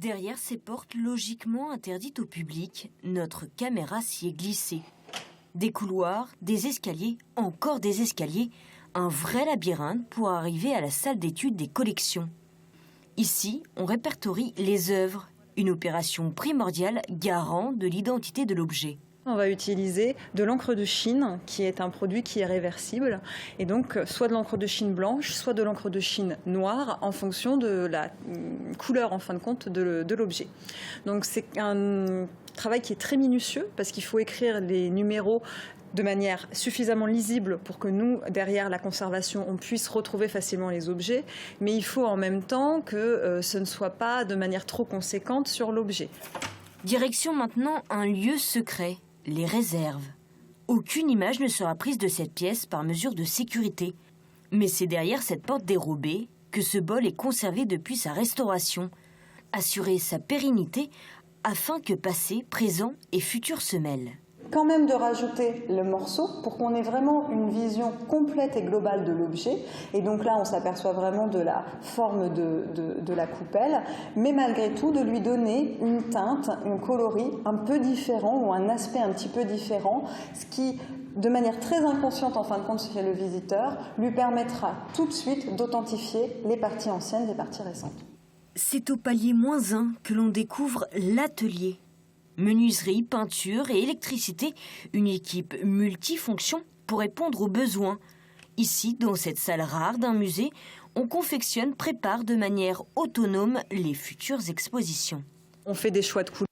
Derrière ces portes logiquement interdites au public, notre caméra s'y est glissée. Des couloirs, des escaliers, encore des escaliers, un vrai labyrinthe pour arriver à la salle d'étude des collections. Ici, on répertorie les œuvres, une opération primordiale garant de l'identité de l'objet. On va utiliser de l'encre de Chine, qui est un produit qui est réversible, et donc soit de l'encre de Chine blanche, soit de l'encre de Chine noire, en fonction de la couleur, en fin de compte, de l'objet. Donc c'est un travail qui est très minutieux, parce qu'il faut écrire les numéros de manière suffisamment lisible pour que nous, derrière la conservation, on puisse retrouver facilement les objets, mais il faut en même temps que ce ne soit pas de manière trop conséquente sur l'objet. Direction maintenant un lieu secret. Les réserves. Aucune image ne sera prise de cette pièce par mesure de sécurité. Mais c'est derrière cette porte dérobée que ce bol est conservé depuis sa restauration. Assurer sa pérennité afin que passé, présent et futur se mêlent. Quand même de rajouter le morceau pour qu'on ait vraiment une vision complète et globale de l'objet. Et donc là, on s'aperçoit vraiment de la forme de la coupelle, mais malgré tout, de lui donner une teinte, un coloris un peu différent ou un aspect un petit peu différent, ce qui, de manière très inconsciente en fin de compte chez le visiteur, lui permettra tout de suite d'authentifier les parties anciennes des parties récentes. C'est au palier -1 que l'on découvre l'atelier. Menuiserie, peinture et électricité, une équipe multifonction pour répondre aux besoins. Ici, dans cette salle rare d'un musée, on confectionne, prépare de manière autonome les futures expositions. On fait des choix de couleurs.